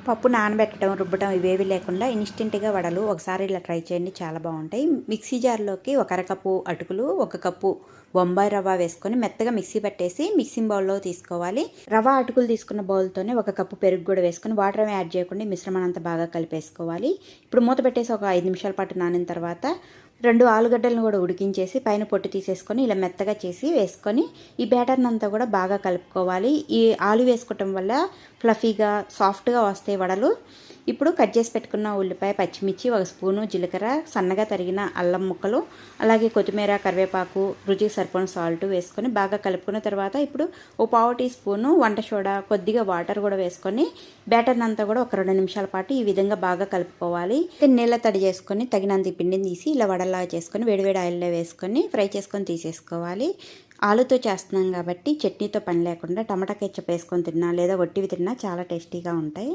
పప్పు నానబెట్టడం, రుబ్బటం ఇవేవి లేకుండా ఇన్స్టెంట్‌గా వడలు ఒకసారి ఇలా ట్రై చేయండి, చాలా బాగుంటాయి. మిక్సీ జార్‌లోకి ఒక అరకప్పు అటుకులు, ఒక కప్పు బొంబాయి రవ్వ వేసుకొని మెత్తగా మిక్సీ పట్టేసి మిక్సింగ్ బౌల్‌లో తీసుకోవాలి. రవ్వ, అటుకులు తీసుకున్న బౌల్‌తోనే ఒక కప్పు పెరుగు కూడా వేసుకొని వాటర్ ఏమి యాడ్ చేయకుండా మిశ్రమాన్ని అంతా బాగా కలిపేసుకోవాలి. ఇప్పుడు మూత పెట్టేసి ఒక 5 నిమిషాల పాటు నానిన తర్వాత 2 ఆలుగడ్డలను కూడా ఉడికించేసి పైన పొట్టు తీసేసుకొని ఇలా మెత్తగా చేసి వేసుకొని ఈ బ్యాటర్ని అంతా కూడా బాగా కలుపుకోవాలి. ఈ ఆలు వేసుకోవటం వల్ల ఫ్లఫీగా సాఫ్ట్గా వస్తాయి వడలు. ఇప్పుడు కట్ చేసి పెట్టుకున్న ఉల్లిపాయ, పచ్చిమిర్చి, ఒక స్పూను జీలకర్ర, సన్నగా తరిగిన అల్లం ముక్కలు, అలాగే కొత్తిమీర, కరివేపాకు, రుచికి సరిపడిన సాల్ట్ వేసుకొని బాగా కలుపుకున్న తర్వాత ఇప్పుడు ఓ పావు టీ స్పూను వంట సోడా, కొద్దిగా వాటర్ కూడా వేసుకొని బ్యాటర్ని అంతా కూడా ఒక 2 నిమిషాల పాటు ఈ విధంగా బాగా కలుపుకోవాలి. నీళ్ళ తడి చేసుకొని తగినంత ఈ పిండిని తీసి ఇలా వడల్లాగా చేసుకొని వేడివేడి ఆయిల్లో వేసుకొని ఫ్రై చేసుకొని తీసేసుకోవాలి. ఆలుతో చేస్తున్నాం కాబట్టి చట్నీతో పని లేకుండా టమాటా కెచప్ వేసుకొని తిన్నా లేదా ఒట్టివి తిన్నా చాలా టేస్టీగా ఉంటాయి.